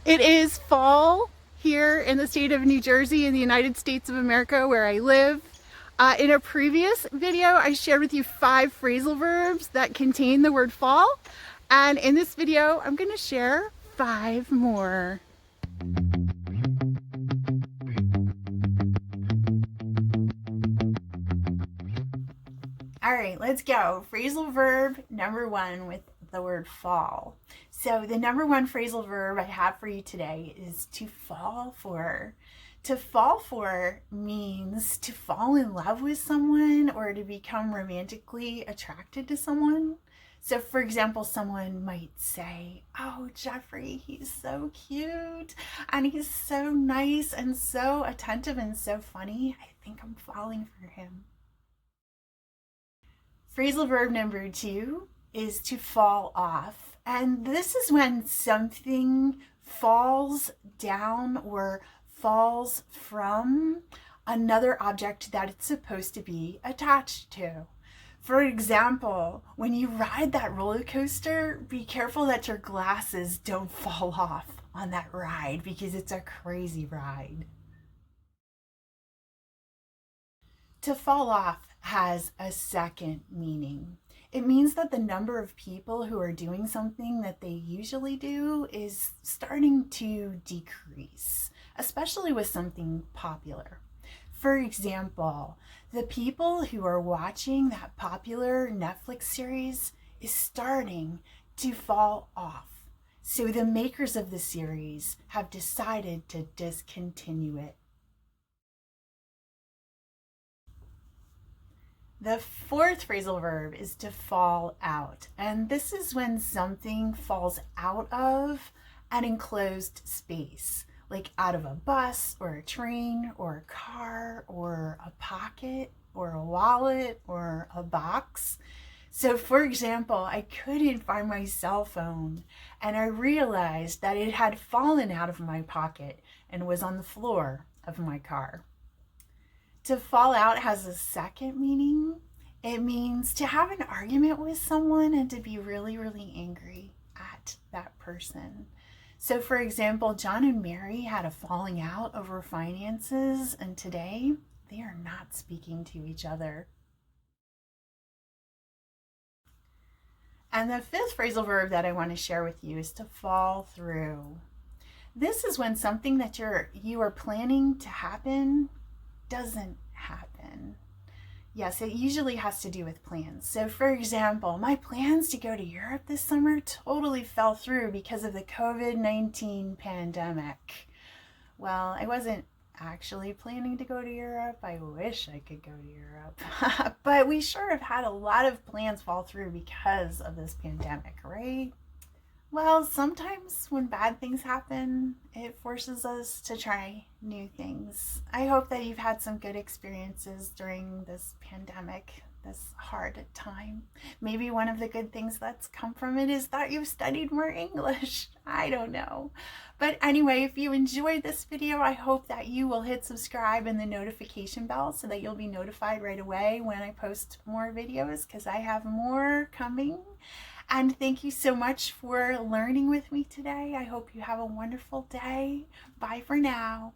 It is fall here in the state of New Jersey in the United States of America where I live. In a previous video, I shared with you 5 phrasal verbs that contain the word fall. And in this video, I'm going to share 5 more. All right, let's go. Phrasal verb number 1 with the word fall. So the number 1 phrasal verb I have for you today is to fall for. To fall for means to fall in love with someone or to become romantically attracted to someone. So for example, someone might say, "Oh, Jeffrey, he's so cute and he's so nice and so attentive and so funny. I think I'm falling for him." Phrasal verb number 2 is to fall off. And this is when something falls down or falls from another object that it's supposed to be attached to. For example, when you ride that roller coaster, be careful that your glasses don't fall off on that ride because it's a crazy ride. To fall off has a second meaning. It means that the number of people who are doing something that they usually do is starting to decrease, especially with something popular. For example, the people who are watching that popular Netflix series is starting to fall off. So the makers of the series have decided to discontinue it. The 4th phrasal verb is to fall out, and this is when something falls out of an enclosed space, like out of a bus or a train or a car or a pocket or a wallet or a box. So for example, I couldn't find my cell phone and I realized that it had fallen out of my pocket and was on the floor of my car. To fall out has a second meaning. It means to have an argument with someone and to be really, really angry at that person. So for example, John and Mary had a falling out over finances, and today they are not speaking to each other. And the 5th phrasal verb that I want to share with you is to fall through. This is when something that you are planning to happen doesn't happen. Yes, it usually has to do with plans. So for example, my plans to go to Europe this summer totally fell through because of the COVID-19 pandemic. Well, I wasn't actually planning to go to Europe. I wish I could go to Europe. But we sure have had a lot of plans fall through because of this pandemic, right? Well, sometimes when bad things happen, it forces us to try new things. I hope that you've had some good experiences during this pandemic, this hard time. Maybe one of the good things that's come from it is that you've studied more English. I don't know. But anyway, if you enjoyed this video, I hope that you will hit subscribe and the notification bell so that you'll be notified right away when I post more videos, because I have more coming. And thank you so much for learning with me today. I hope you have a wonderful day. Bye for now.